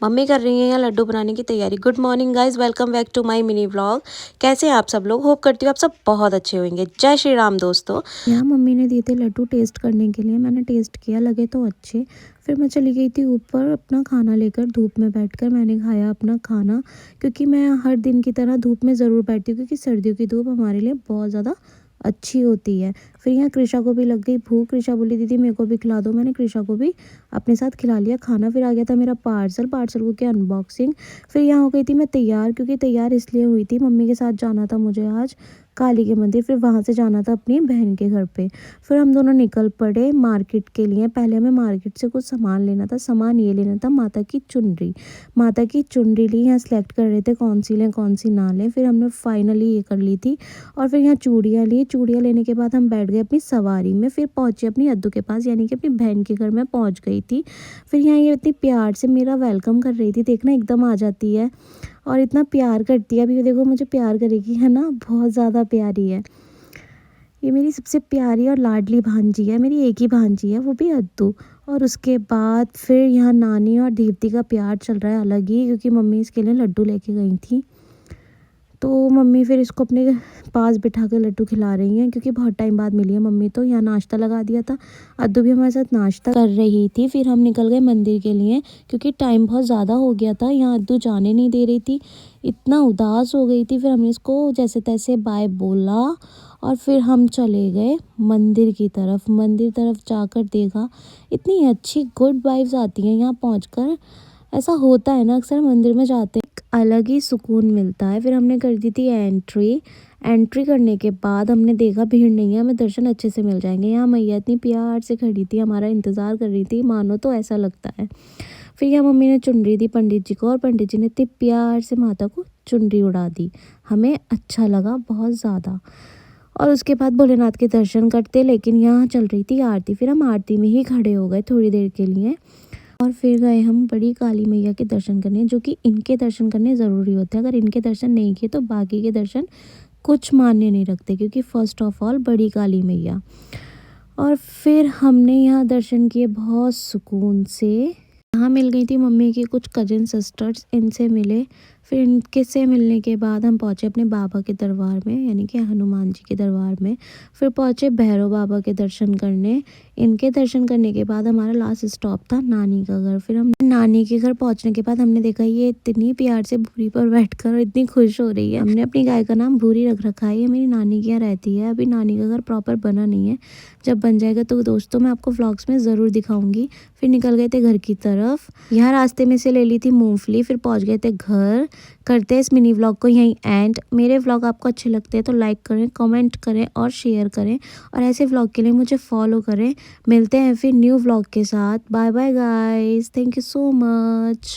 Mummy कर रही हैं यहाँ लड्डू बनाने की तैयारी। Good morning guys, welcome back to my mini vlog. कैसे हैं आप सब लोग? होप करती हूँ आप सब बहुत अच्छे होंगे। जय श्री राम दोस्तों। यहाँ मम्मी ने दिए थे लड्डू टेस्ट करने के लिए। मैंने टेस्ट किया, लगे तो अच्छे। फिर मैं चली गई थी ऊपर अपना खाना लेकर। धूप में बैठकर मैंने खाया अपना खाना, क्योंकि मैं हर दिन की तरह धूप में ज़रूर बैठती हूँ, क्योंकि सर्दियों की धूप हमारे लिए बहुत ज़्यादा अच्छी होती है। फिर यहाँ कृषा को भी लग गई भूख। कृषा बोली दीदी मेरे को भी खिला दो। मैंने कृषा को भी अपने साथ खिला लिया खाना। फिर आ गया था मेरा पार्सल को क्या अनबॉक्सिंग। फिर यहाँ हो गई थी मैं तैयार, क्योंकि तैयार इसलिए हुई थी, मम्मी के साथ जाना था मुझे आज काली के मंदिर। फिर वहाँ से जाना था अपनी बहन के घर पे। फिर हम दोनों निकल पड़े मार्केट के लिए। पहले हमें मार्केट से कुछ सामान लेना था। सामान ये लेना था माता की चुनरी। माता की चुनरी ली। यहाँ सेलेक्ट कर रहे थे कौन सी लें कौन सी ना लें। फिर हमने फाइनली ये कर ली थी। और फिर यहाँ चूड़ियाँ ली। चूड़ियाँ लेने के बाद हम बैठ गए अपनी सवारी में। फिर पहुँचे अपनी अद्दू के पास, यानी कि अपनी बहन के घर में पहुँच गई थी। फिर यहाँ ये इतनी प्यार से मेरा वेलकम कर रही थी, देखना एकदम आ जाती है और इतना प्यार करती है। अभी देखो मुझे प्यार करेगी, है ना, बहुत ज़्यादा प्यारी है। ये मेरी सबसे प्यारी और लाडली भांजी है। मेरी एक ही भांजी है, वो भी अद्दू। और उसके बाद फिर यहाँ नानी और दीप्ति का प्यार चल रहा है अलग ही, क्योंकि मम्मी इसके लिए लड्डू लेके गई थी। तो मम्मी फिर इसको अपने पास बिठा कर लड्डू खिला रही हैं, क्योंकि बहुत टाइम बाद मिली है मम्मी। तो यहाँ नाश्ता लगा दिया था। अद्दू भी हमारे साथ नाश्ता कर रही थी। फिर हम निकल गए मंदिर के लिए, क्योंकि टाइम बहुत ज़्यादा हो गया था। यहाँ अद्दू जाने नहीं दे रही थी, इतना उदास हो गई थी। फिर हमने इसको जैसे तैसे बाय बोला और फिर हम चले गए मंदिर की तरफ। मंदिर तरफ जाकर देखा, इतनी अच्छी गुड वाइब्स आती हैं यहाँ पहुँच। ऐसा होता है ना, अक्सर मंदिर में जाते हैं, एक अलग ही सुकून मिलता है। फिर हमने कर दी थी एंट्री करने के बाद हमने देखा भीड़ नहीं है, हमें दर्शन अच्छे से मिल जाएंगे। यहाँ मैया इतनी प्यार से खड़ी थी, हमारा इंतज़ार कर रही थी, मानो तो ऐसा लगता है। फिर यहाँ मम्मी ने चुनरी दी पंडित जी को, और पंडित जी ने इतनी प्यार से माता को चुनरी उड़ा दी। हमें अच्छा लगा बहुत ज़्यादा। और उसके बाद भोलेनाथ के दर्शन करते, लेकिन यहाँ चल रही थी आरती। फिर हम आरती में ही खड़े हो गए थोड़ी देर के लिए। और फिर गए हम बड़ी काली मैया के दर्शन करने, जो कि इनके दर्शन करने ज़रूरी होते हैं। अगर इनके दर्शन नहीं किए तो बाकी के दर्शन कुछ मान्य नहीं रखते, क्योंकि फर्स्ट ऑफ ऑल बड़ी काली मैया। और फिर हमने यहाँ दर्शन किए बहुत सुकून से। यहाँ मिल गई थी मम्मी की कुछ कजिन सिस्टर्स, इनसे मिले। फिर इनके से मिलने के बाद हम पहुँचे अपने बाबा के दरबार में, यानी कि हनुमान जी के दरबार में। फिर पहुँचे भैरव बाबा के दर्शन करने। इनके दर्शन करने के बाद हमारा लास्ट स्टॉप था नानी का घर। फिर हम नानी के घर पहुँचने के बाद हमने देखा ये इतनी प्यार से भूरी पर बैठकर इतनी खुश हो रही है। हमने अपनी गाय का नाम भूरी रख रखा है। ये मेरी नानी के यहाँ रहती है। अभी नानी का घर प्रॉपर बना नहीं है, जब बन जाएगा तो दोस्तों मैं आपको व्लॉग्स में ज़रूर दिखाऊंगी। फिर निकल गए थे घर की तरफ। यहाँ रास्ते में से ले ली थी मूंगफली। फिर पहुँच गए थे घर। करते हैं इस मिनी व्लॉग को यहीं एंड। मेरे व्लॉग आपको अच्छे लगते हैं तो लाइक करें, कमेंट करें और शेयर करें, और ऐसे व्लॉग के लिए मुझे फॉलो करें। मिलते हैं फिर न्यू व्लॉग के साथ। Bye bye guys, thank you so much.